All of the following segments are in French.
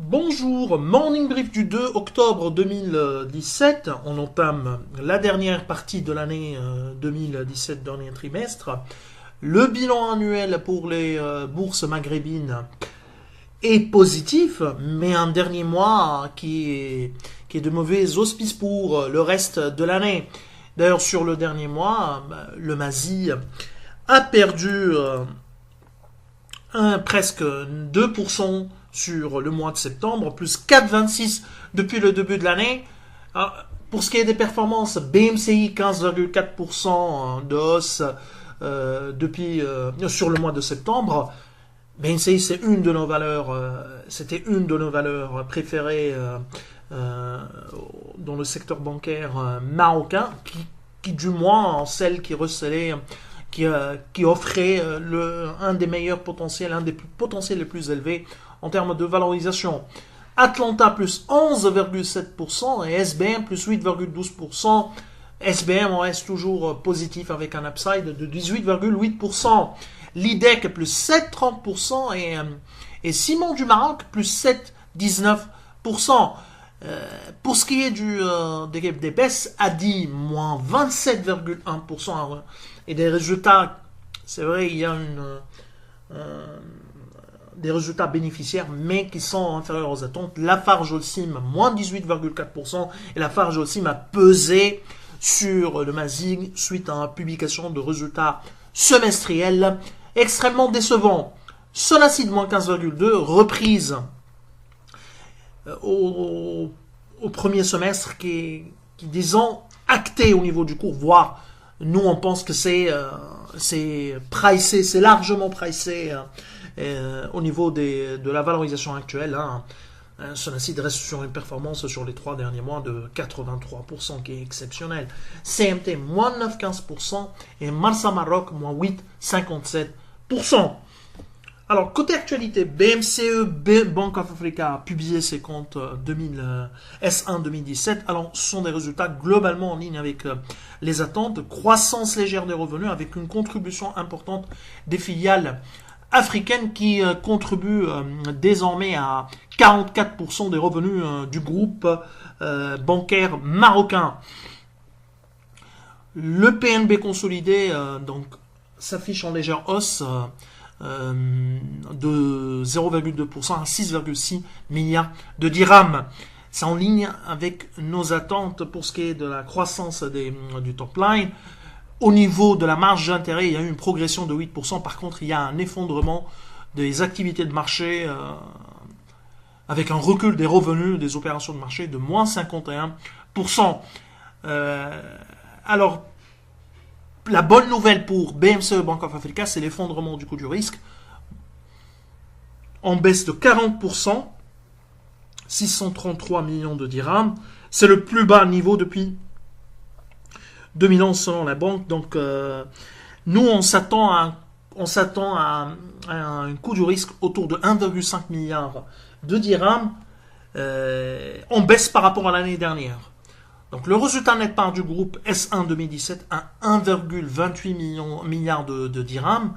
Bonjour, Morning Brief du 2 octobre 2017. On entame la dernière partie de l'année 2017, dernier trimestre. Le bilan annuel pour les bourses maghrébines est positif, mais un dernier mois qui est de mauvais auspices pour le reste de l'année. D'ailleurs, sur le dernier mois, le MASI a perdu presque 2% sur le mois de septembre, plus 4,26 depuis le début de l'année. Pour ce qui est des performances, BMCI 15,4% de hausse sur le mois de septembre. BMCI, c'est une de nos valeurs, c'était une de nos valeurs préférées dans le secteur bancaire marocain, qui du moins celle qui recelait qui offrait un des meilleurs potentiels, un des potentiels les plus élevés en termes de valorisation. Atlanta plus 11,7% et SBM plus 8,12%. SBM reste toujours positif avec un upside de 18,8%. L'IDEC plus 7,30% et Ciment du Maroc plus 7,19%. Pour ce qui est des baisses, ADI moins 27,1% et des résultats, c'est vrai, il y a des résultats bénéficiaires, mais qui sont inférieurs aux attentes. Lafarge Holcim, moins 18,4%, et Lafarge Holcim a pesé sur le MASI suite à la publication de résultats semestriels extrêmement décevants. Solacide, moins 15,2%, reprise au premier semestre qui disons, acté au niveau du cours, voire nous on pense que c'est pricé, c'est largement pricé au niveau de la valorisation actuelle. Solacide reste sur une performance sur les 3 derniers mois de 83%, qui est exceptionnel. CMT, moins 9,15% et Marsa Maroc, moins 8,57%. Alors, côté actualité, BMCE, Bank of Africa a publié ses comptes S1 2017. Alors, ce sont des résultats globalement en ligne avec les attentes. Croissance légère des revenus avec une contribution importante des filiales africaines qui contribuent désormais à 44% des revenus du groupe bancaire marocain. Le PNB consolidé donc s'affiche en légère hausse de 0,2% à 6,6 milliards de dirhams. C'est en ligne avec nos attentes pour ce qui est de la croissance du top line. Au niveau de la marge d'intérêt, il y a eu une progression de 8%. Par contre, il y a un effondrement des activités de marché avec un recul des revenus des opérations de marché de moins 51%. Alors, la bonne nouvelle pour BMCE Bank of Africa, c'est l'effondrement du coût du risque en baisse de 40%, 633 millions de dirhams. C'est le plus bas niveau depuis 2011 selon la banque. Donc, nous, on s'attend à un coût du risque autour de 1,5 milliard de dirhams en baisse par rapport à l'année dernière. Donc le résultat net part du groupe S1 2017 à 1,28 milliard de dirhams,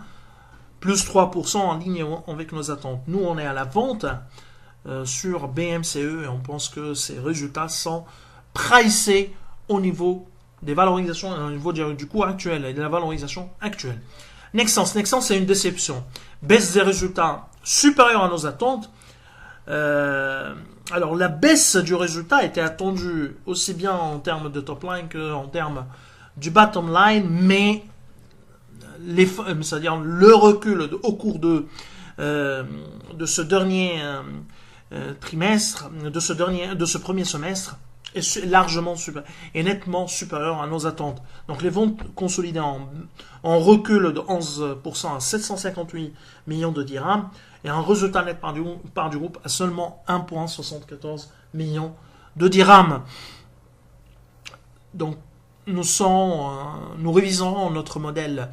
plus 3% en ligne avec nos attentes. Nous, on est à la vente sur BMCE et on pense que ces résultats sont pricés au niveau des valorisations, au niveau du coût actuel et de la valorisation actuelle. Nexans, c'est une déception. Baisse des résultats supérieurs à nos attentes. Alors la baisse du résultat était attendue aussi bien en termes de top line qu'en termes du bottom line, mais c'est-à-dire le recul au cours de ce dernier trimestre, de ce premier semestre, est largement est nettement supérieur à nos attentes. Donc les ventes consolidées en recul de 11% à 758 millions de dirhams et un résultat net par du groupe à seulement 1,74 millions de dirhams. Donc nous réviserons notre modèle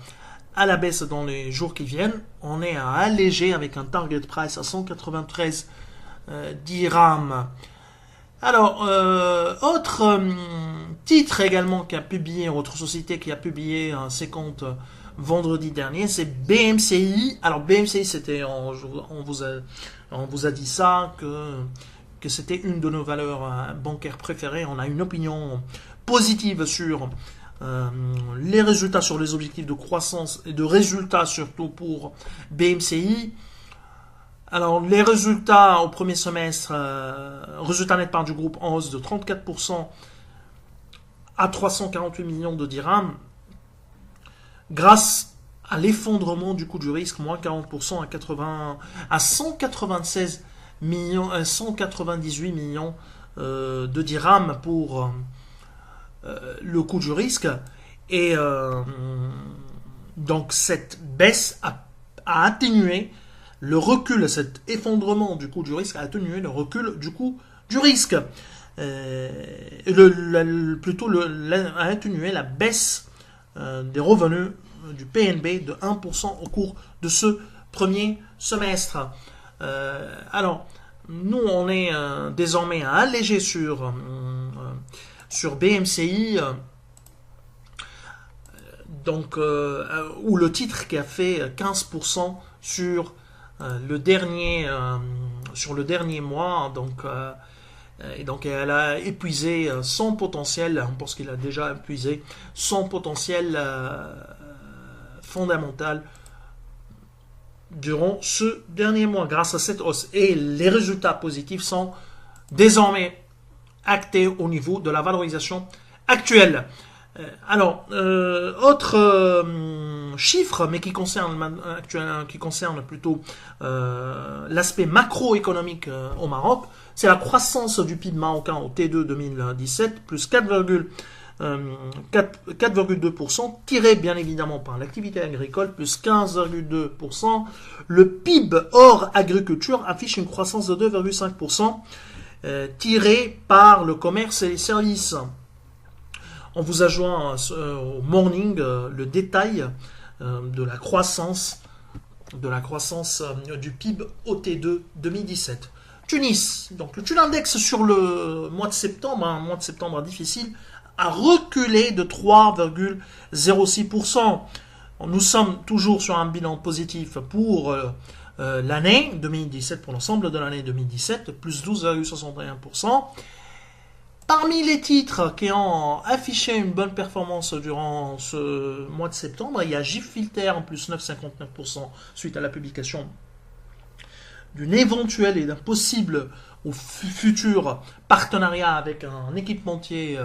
à la baisse dans les jours qui viennent. On est à alléger avec un target price à 193 dirhams. Alors, autre titre également qui a publié, autre société qui a publié ses comptes vendredi dernier, c'est BMCI. Alors BMCI, c'était, on vous a dit ça, que c'était une de nos valeurs bancaires préférées. On a une opinion positive sur les résultats, sur les objectifs de croissance et de résultats surtout pour BMCI. Alors les résultats au premier semestre, résultat net part du groupe en hausse de 34% à 348 millions de dirhams, grâce à l'effondrement du coût du risque, moins 40% à 196 millions, 198 millions de dirhams pour le coût du risque. Et donc cette baisse a atténué le recul, cet effondrement du coût du risque a atténué le recul du coût du risque. Plutôt a atténué la baisse des revenus du PNB de 1% au cours de ce premier semestre. Alors, nous, on est désormais allégé sur BMCI, donc, où le titre qui a fait 15% sur le dernier mois, et donc elle a épuisé son potentiel, on pense qu'il a déjà épuisé son potentiel fondamental durant ce dernier mois grâce à cette hausse. Et les résultats positifs sont désormais actés au niveau de la valorisation actuelle. Alors, autre chiffre, mais qui concerne plutôt l'aspect macroéconomique au Maroc, c'est la croissance du PIB marocain au T2 2017, plus 4,2%, tiré bien évidemment par l'activité agricole, plus 15,2%. Le PIB hors agriculture affiche une croissance de 2,5%, tiré par le commerce et les services. On vous a joint au morning le détail de la croissance du PIB au T2 2017. Tunis, donc le Tunindex sur le mois de septembre, un mois de septembre difficile, a reculé de 3,06%. Nous sommes toujours sur un bilan positif pour l'année 2017, pour l'ensemble de l'année 2017, plus 12,61%. Parmi les titres qui ont affiché une bonne performance durant ce mois de septembre, il y a GIFilter en plus 9,59% suite à la publication d'une éventuelle et d'un possible ou futur partenariat avec un équipementier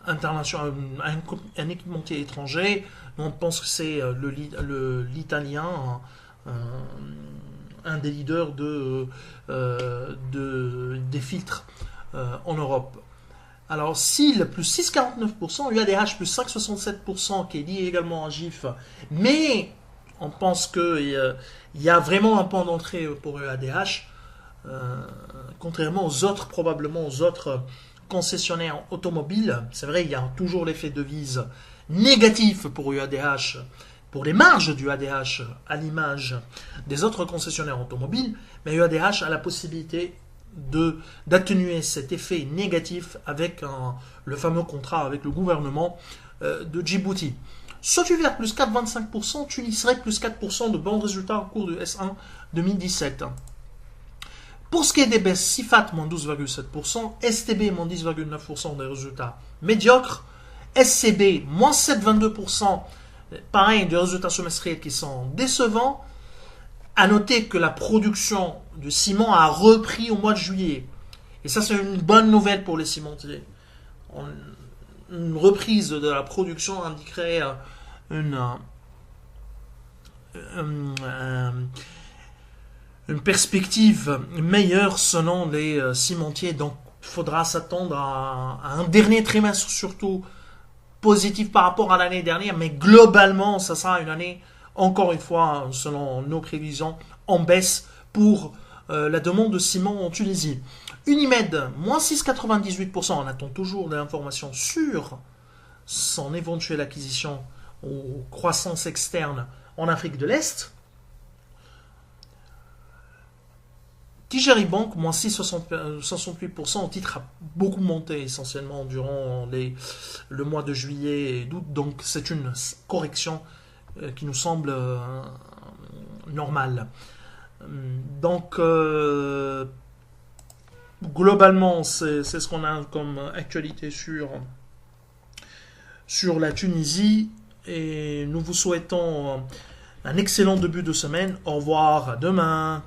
international, un équipementier étranger. On pense que c'est l'italien, un des leaders des filtres en Europe. Alors, SIL plus 6,49%, UADH plus 5,67% qui est lié également à GIF, mais on pense qu'il y a vraiment un point d'entrée pour UADH, contrairement probablement aux autres concessionnaires automobiles. C'est vrai, il y a toujours l'effet devise négatif pour UADH, pour les marges du UADH à l'image des autres concessionnaires automobiles, mais UADH a la possibilité d'atténuer cet effet négatif avec le fameux contrat avec le gouvernement de Djibouti. Sotuver plus 4,25%, Tuniserait plus 4% de bons résultats au cours du S1 2017. Pour ce qui est des baisses, Sifat moins 12,7%, STB moins 10,9% des résultats médiocres, SCB moins 7,22%, pareil, des résultats semestriels qui sont décevants. À noter que la production du ciment a repris au mois de juillet. Et ça, c'est une bonne nouvelle pour les cimentiers. Une reprise de la production indiquerait une perspective meilleure selon les cimentiers. Donc, il faudra s'attendre à un dernier trimestre surtout positif par rapport à l'année dernière. Mais globalement, ça sera une année, encore une fois, selon nos prévisions, en baisse pour la demande de ciment en Tunisie. Unimed, moins 6,98%. On attend toujours des informations sur son éventuelle acquisition ou croissance externe en Afrique de l'Est. Tigeri Bank, moins 6,68%, le titre a beaucoup monté essentiellement durant le mois de juillet et d'août, donc c'est une correction qui nous semble normale. Donc, globalement, c'est ce qu'on a comme actualité sur la Tunisie, et nous vous souhaitons un excellent début de semaine. Au revoir, à demain.